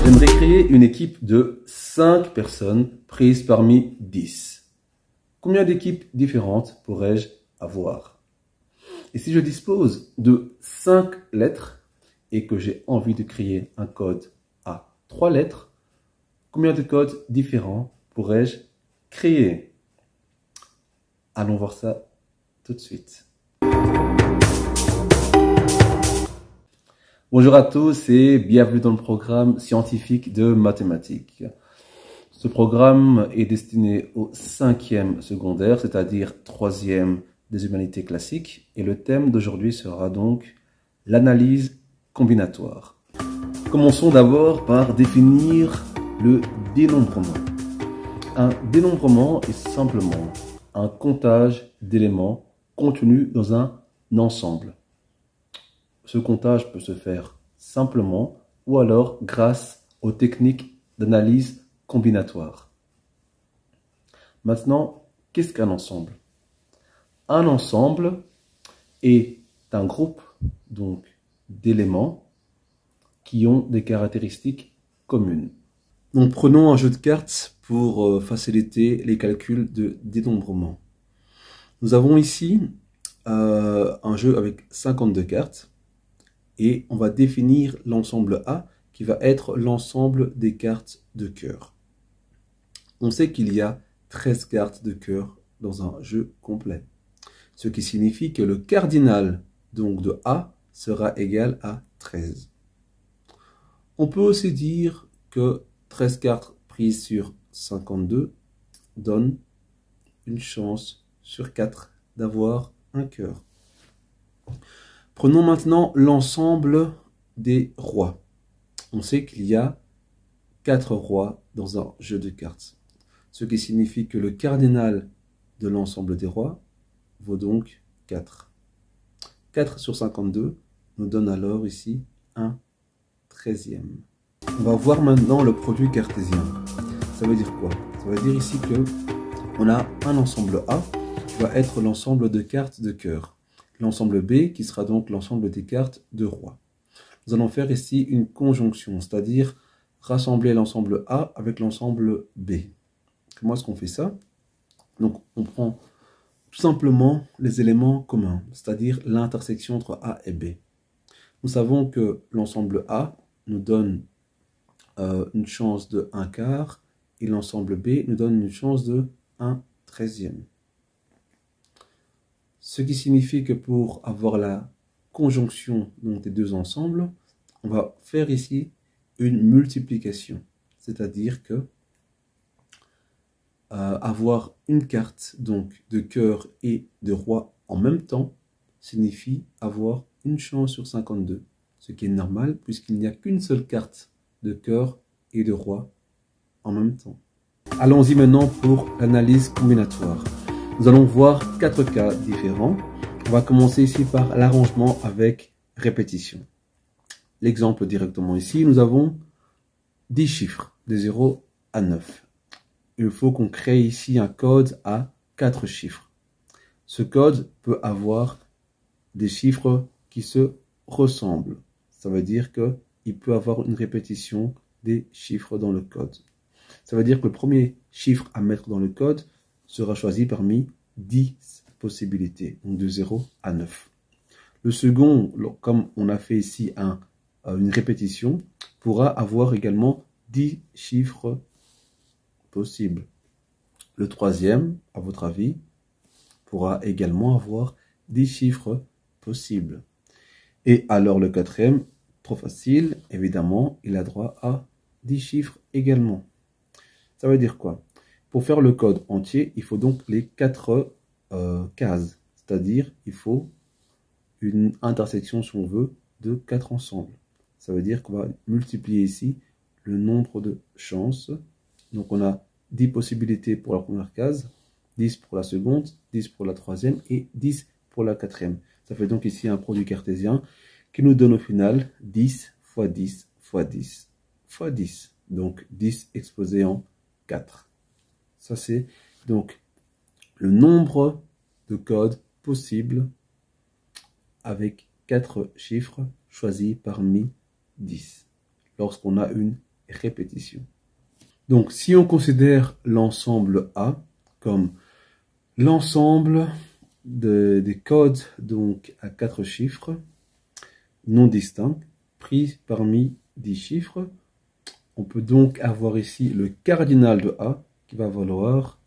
J'aimerais créer une équipe de 5 personnes prises parmi 10. Combien d'équipes différentes pourrais-je avoir? Et si je dispose de 5 lettres et que j'ai envie de créer un code à 3 lettres, combien de codes différents pourrais-je créer? Allons voir ça tout de suite. Bonjour à tous et bienvenue dans le programme scientifique de mathématiques. Ce programme est destiné au 5e secondaire, c'est-à-dire 3e des humanités classiques. Et le thème d'aujourd'hui sera donc l'analyse combinatoire. Commençons d'abord par définir le dénombrement. Un dénombrement est simplement un comptage d'éléments contenus dans un ensemble. Ce comptage peut se faire simplement ou alors grâce aux techniques d'analyse combinatoire. Maintenant, qu'est-ce qu'un ensemble? Un ensemble est un groupe donc d'éléments qui ont des caractéristiques communes. Donc prenons un jeu de cartes pour faciliter les calculs de dénombrement. Nous avons ici un jeu avec 52 cartes. Et on va définir l'ensemble A qui va être l'ensemble des cartes de cœur. On sait qu'il y a 13 cartes de cœur dans un jeu complet. Ce qui signifie que le cardinal donc de A sera égal à 13. On peut aussi dire que 13 cartes prises sur 52 donnent une chance sur 4 d'avoir un cœur. Prenons maintenant l'ensemble des rois. On sait qu'il y a 4 rois dans un jeu de cartes. Ce qui signifie que le cardinal de l'ensemble des rois vaut donc 4. 4 sur 52 nous donne alors ici un 13e. On va voir maintenant le produit cartésien. Ça veut dire quoi? Ça veut dire ici que on a un ensemble A qui va être l'ensemble de cartes de cœur. L'ensemble B qui sera donc l'ensemble des cartes de roi. Nous allons faire ici une conjonction, c'est-à-dire rassembler l'ensemble A avec l'ensemble B. Comment est-ce qu'on fait ça? Donc on prend tout simplement les éléments communs, c'est-à-dire l'intersection entre A et B. Nous savons que l'ensemble A nous donne une chance de 1 quart et l'ensemble B nous donne une chance de 1 13e. Ce qui signifie que pour avoir la conjonction donc, des deux ensembles, on va faire ici une multiplication. C'est-à-dire que avoir une carte donc, de cœur et de roi en même temps signifie avoir une chance sur 52. Ce qui est normal puisqu'il n'y a qu'une seule carte de cœur et de roi en même temps. Allons-y maintenant pour l'analyse combinatoire. Nous allons voir 4 cas différents. On va commencer ici par l'arrangement avec répétition. L'exemple directement ici, nous avons 10 chiffres, de 0 à 9. Il faut qu'on crée ici un code à 4 chiffres. Ce code peut avoir des chiffres qui se ressemblent. Ça veut dire qu'il peut avoir une répétition des chiffres dans le code. Ça veut dire que le premier chiffre à mettre dans le code sera choisi parmi 10 possibilités, donc de 0 à 9. Le second, comme on a fait ici une répétition, pourra avoir également 10 chiffres possibles. Le troisième, à votre avis, pourra également avoir 10 chiffres possibles. Et alors le quatrième, trop facile, évidemment, il a droit à 10 chiffres également. Ça veut dire quoi? Pour faire le code entier, il faut donc les 4 cases. C'est-à-dire, il faut une intersection, si on veut, de 4 ensembles. Ça veut dire qu'on va multiplier ici le nombre de chances. Donc, on a 10 possibilités pour la première case, 10 pour la seconde, 10 pour la troisième et 10 pour la quatrième. Ça fait donc ici un produit cartésien qui nous donne au final 10 fois 10 fois 10 fois 10. Donc, 10 exposé en 4. Ça, c'est donc le nombre de codes possibles avec 4 chiffres choisis parmi 10 lorsqu'on a une répétition. Donc, si on considère l'ensemble A comme l'ensemble des codes donc à 4 chiffres non distincts pris parmi 10 chiffres, on peut donc avoir ici le cardinal de A qui va valoir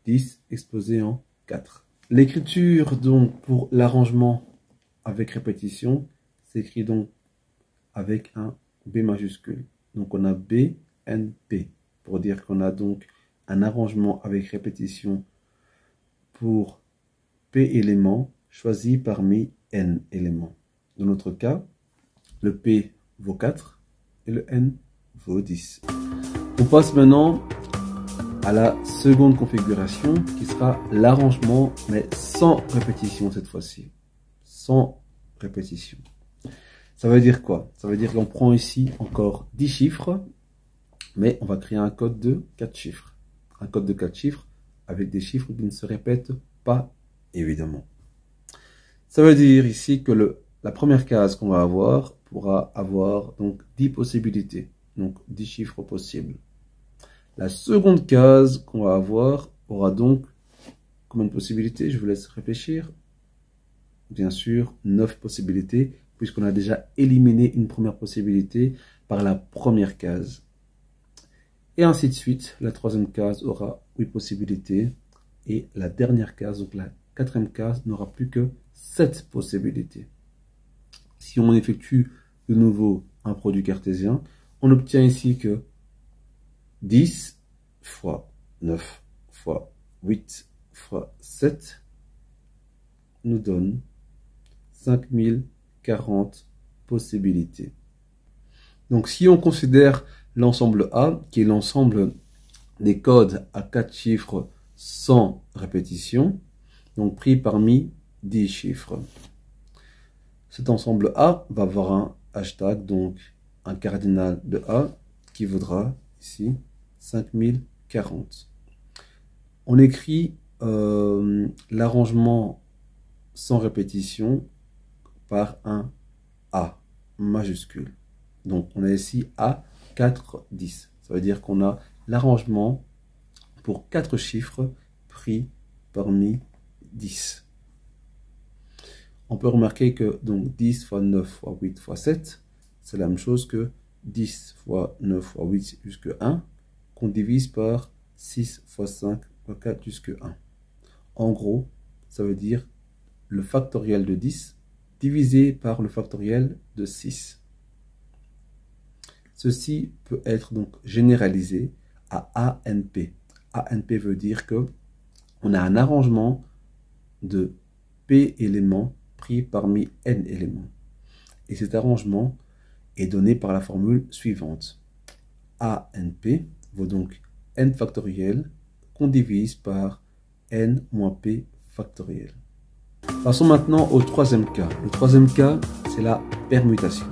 10 exposé en 4. L'écriture donc pour l'arrangement avec répétition s'écrit donc avec un B majuscule. Donc on a B, N, P pour dire qu'on a donc un arrangement avec répétition pour P éléments choisis parmi N éléments. Dans notre cas, le P vaut 4 et le N vaut 10. On passe maintenant à la seconde configuration qui sera l'arrangement mais sans répétition cette fois-ci. Sans répétition. Ça veut dire quoi? Ça veut dire qu'on prend ici encore 10 chiffres, mais on va créer un code de 4 chiffres. Un code de 4 chiffres avec des chiffres qui ne se répètent pas, évidemment. Ça veut dire ici que la première case qu'on va avoir pourra avoir donc 10 possibilités, donc 10 chiffres possibles. La seconde case qu'on va avoir aura donc combien de possibilités? Je vous laisse réfléchir. Bien sûr, 9 possibilités, puisqu'on a déjà éliminé une première possibilité par la première case. Et ainsi de suite, la troisième case aura 8 possibilités, et la dernière case, donc la quatrième case, n'aura plus que 7 possibilités. Si on effectue de nouveau un produit cartésien, on obtient ici que 10 fois 9 fois 8 fois 7 nous donne 5040 possibilités. Donc si on considère l'ensemble A, qui est l'ensemble des codes à 4 chiffres sans répétition, donc pris parmi 10 chiffres. Cet ensemble A va avoir un hashtag, donc un cardinal de A, qui vaudra ici 5040. On écrit l'arrangement sans répétition par un A majuscule. Donc on a ici A 4, 10. Ça veut dire qu'on a l'arrangement pour 4 chiffres pris parmi 10. On peut remarquer que donc 10 fois 9 fois 8 fois 7, c'est la même chose que 10 fois 9 fois 8 jusqu'à 1, qu'on divise par 6 fois 5 fois 4 jusqu'à 1. En gros, ça veut dire le factoriel de 10 divisé par le factoriel de 6. Ceci peut être donc généralisé à ANP. ANP veut dire que on a un arrangement de P éléments pris parmi N éléments. Et cet arrangement est donné par la formule suivante. ANP vaut donc N factoriel qu'on divise par N moins P factoriel. Passons maintenant au troisième cas. Le troisième cas, c'est la permutation.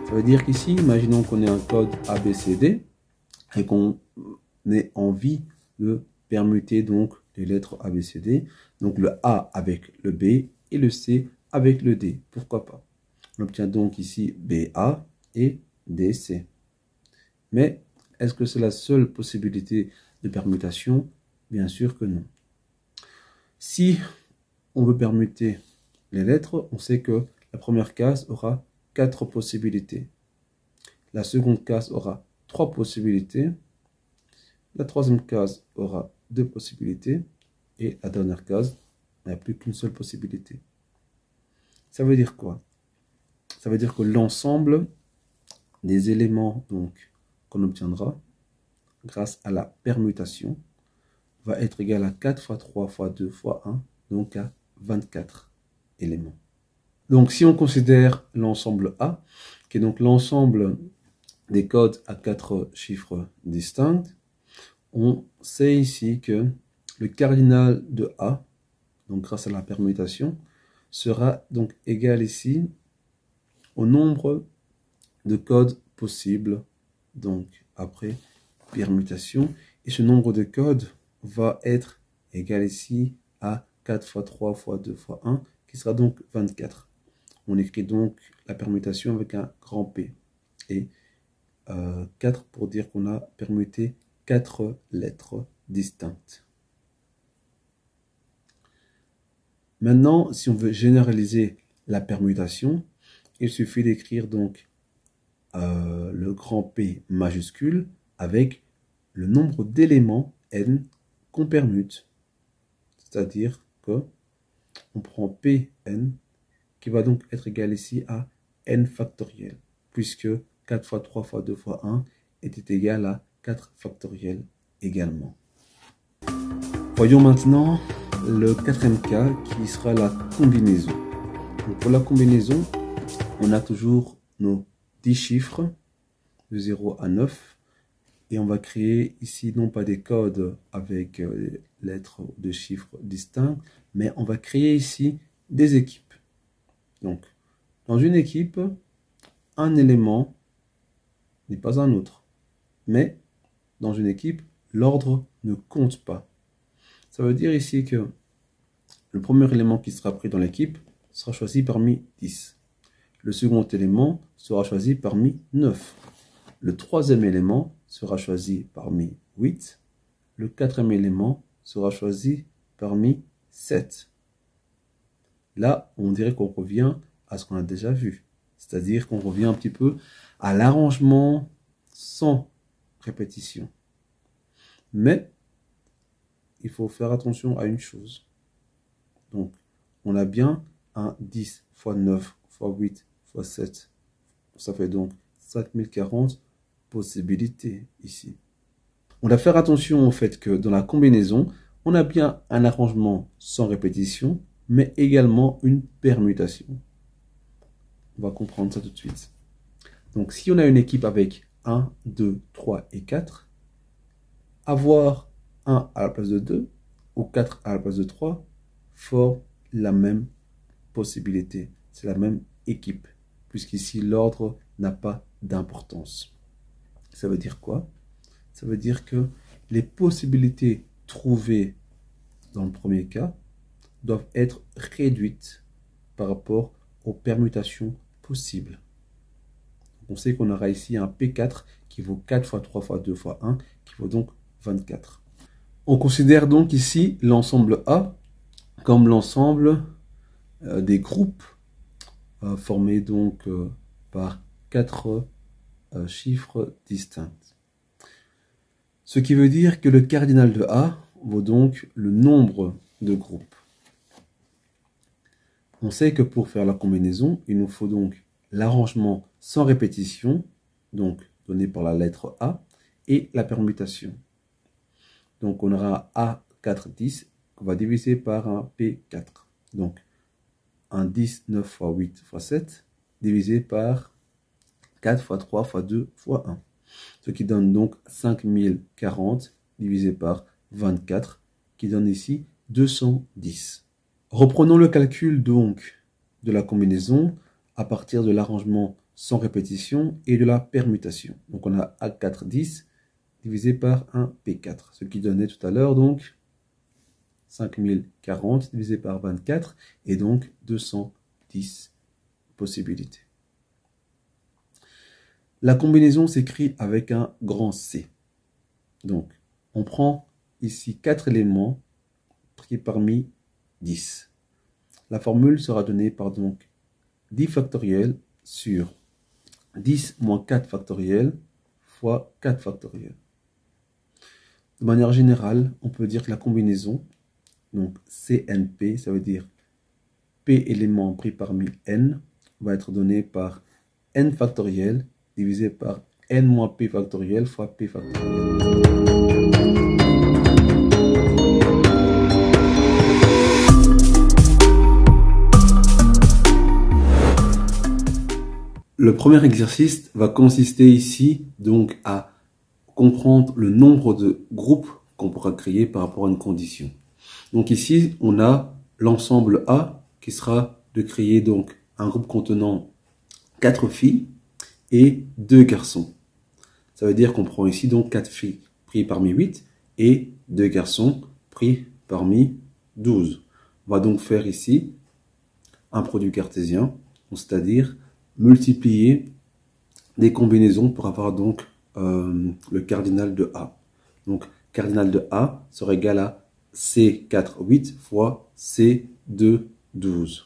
Ça veut dire qu'ici, imaginons qu'on ait un code ABCD et qu'on ait envie de permuter donc les lettres ABCD. Donc le A avec le B et le C avec le D. Pourquoi pas? On obtient donc ici BA et DC. Mais est-ce que c'est la seule possibilité de permutation? Bien sûr que non. Si on veut permuter les lettres, on sait que la première case aura 4 possibilités. La seconde case aura 3 possibilités. La troisième case aura 2 possibilités. Et la dernière case n'a plus qu'une seule possibilité. Ça veut dire quoi? Ça veut dire que l'ensemble des éléments qu'on obtiendra grâce à la permutation va être égal à 4 fois 3 fois 2 fois 1, donc à 24 éléments. Donc si on considère l'ensemble A, qui est donc l'ensemble des codes à 4 chiffres distincts, on sait ici que le cardinal de A, donc grâce à la permutation, sera donc égal ici au nombre de codes possibles, donc après permutation, et ce nombre de codes va être égal ici à 4 fois 3 fois 2 fois 1, qui sera donc 24. On écrit donc la permutation avec un grand P. Et 4 pour dire qu'on a permuté 4 lettres distinctes. Maintenant, si on veut généraliser la permutation, il suffit d'écrire donc le grand P majuscule avec le nombre d'éléments n qu'on permute. C'est-à-dire que on prend Pn qui va donc être égal ici à n factoriel, puisque 4 fois 3 fois 2 fois 1 était égal à 4 factoriel également. Voyons maintenant le quatrième cas qui sera la combinaison. Donc pour la combinaison, on a toujours nos 10 chiffres de 0 à 9 et on va créer ici non pas des codes avec lettres de chiffres distincts, mais on va créer ici des équipes. Donc dans une équipe, un élément n'est pas un autre, mais dans une équipe, l'ordre ne compte pas. Ça veut dire ici que le premier élément qui sera pris dans l'équipe sera choisi parmi 10. Le second élément sera choisi parmi 9. Le troisième élément sera choisi parmi 8. Le quatrième élément sera choisi parmi 7. Là, on dirait qu'on revient à ce qu'on a déjà vu. C'est-à-dire qu'on revient un petit peu à l'arrangement sans répétition. Mais il faut faire attention à une chose. Donc, on a bien un 10 fois 9 fois 8 fois 7. Ça fait donc 5040 possibilités ici. On doit faire attention au fait que dans la combinaison, on a bien un arrangement sans répétition, mais également une permutation. On va comprendre ça tout de suite. Donc, si on a une équipe avec 1, 2, 3 et 4, avoir 1 à la place de 2 ou 4 à la place de 3 forme la même possibilité. C'est la même équipe, puisqu'ici l'ordre n'a pas d'importance. Ça veut dire quoi? Ça veut dire que les possibilités trouvées dans le premier cas doivent être réduites par rapport aux permutations possibles. On sait qu'on aura ici un P4 qui vaut 4 fois 3 fois 2 fois 1, qui vaut donc 24. On considère donc ici l'ensemble A comme l'ensemble des groupes formés donc par 4 chiffres distincts. Ce qui veut dire que le cardinal de A vaut donc le nombre de groupes. On sait que pour faire la combinaison, il nous faut donc l'arrangement sans répétition, donc donné par la lettre A, et la permutation. Donc on aura A4, 10, qu'on va diviser par un P4. Donc un 10, 9 fois 8 fois 7, divisé par 4 fois 3 fois 2 fois 1. Ce qui donne donc 5040 divisé par 24, qui donne ici 210. Reprenons le calcul donc de la combinaison à partir de l'arrangement sans répétition et de la permutation. Donc on a A4, 10 divisé par un P4, ce qui donnait tout à l'heure donc 5040 divisé par 24 et donc 210 possibilités. La combinaison s'écrit avec un grand C. Donc on prend ici 4 éléments pris parmi 10. La formule sera donnée par donc 10 factoriel sur 10 moins 4 factoriel fois 4 factoriel. De manière générale, on peut dire que la combinaison, donc CNP, ça veut dire P éléments pris parmi N, va être donnée par N factoriel divisé par N moins P factoriel fois P factoriel. Le premier exercice va consister ici donc à comprendre le nombre de groupes qu'on pourra créer par rapport à une condition. Donc ici, on a l'ensemble A qui sera de créer donc un groupe contenant 4 filles et 2 garçons. Ça veut dire qu'on prend ici donc 4 filles pris parmi 8 et 2 garçons pris parmi 12. On va donc faire ici un produit cartésien, c'est-à-dire multiplier des combinaisons pour avoir donc le cardinal de A. Donc, cardinal de A serait égal à C4, 8 fois C2, 12.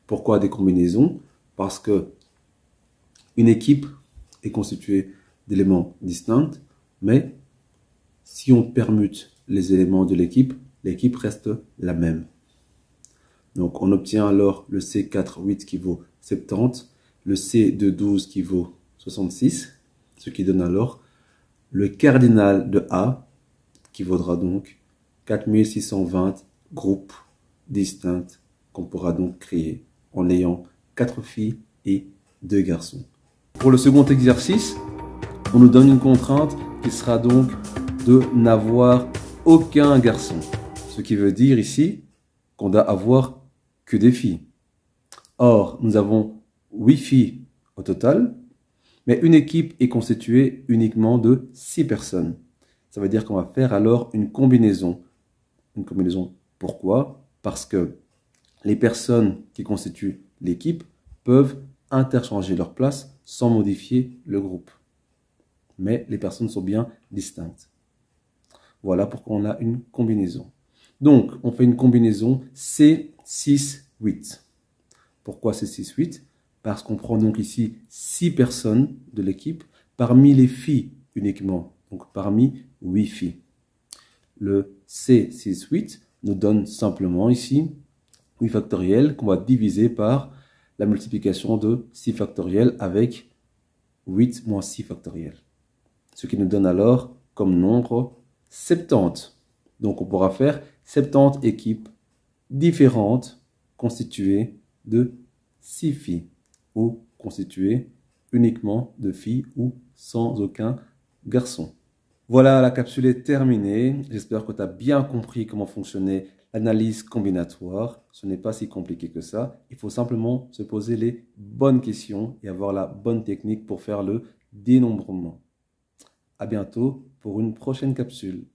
Pourquoi des combinaisons? Parce que une équipe est constituée d'éléments distincts, mais si on permute les éléments de l'équipe, l'équipe reste la même. Donc, on obtient alors le C4, 8 qui vaut 70, le C2, 12 qui vaut 66, ce qui donne alors le cardinal de A, qui vaudra donc 4620 groupes distincts qu'on pourra donc créer en ayant 4 filles et 2 garçons. Pour le second exercice, on nous donne une contrainte qui sera donc de n'avoir aucun garçon. Ce qui veut dire ici qu'on doit avoir que des filles. Or, nous avons 8 filles au total, mais une équipe est constituée uniquement de 6 personnes. Ça veut dire qu'on va faire alors une combinaison. Une combinaison, pourquoi? Parce que les personnes qui constituent l'équipe peuvent interchanger leur place sans modifier le groupe. Mais les personnes sont bien distinctes. Voilà pourquoi on a une combinaison. Donc, on fait une combinaison C6-8. Pourquoi C6-8? Parce qu'on prend donc ici 6 personnes de l'équipe parmi les filles uniquement. Donc, parmi 8 filles. Le C6-8 nous donne simplement ici 8 factoriel qu'on va diviser par la multiplication de 6 factoriel avec 8 moins 6 factoriel. Ce qui nous donne alors comme nombre 70. Donc on pourra faire 70 équipes différentes constituées de 6 filles ou constituées uniquement de filles ou sans aucun garçon. Voilà, la capsule est terminée. J'espère que tu as bien compris comment fonctionnait l'analyse combinatoire. Ce n'est pas si compliqué que ça. Il faut simplement se poser les bonnes questions et avoir la bonne technique pour faire le dénombrement. À bientôt pour une prochaine capsule.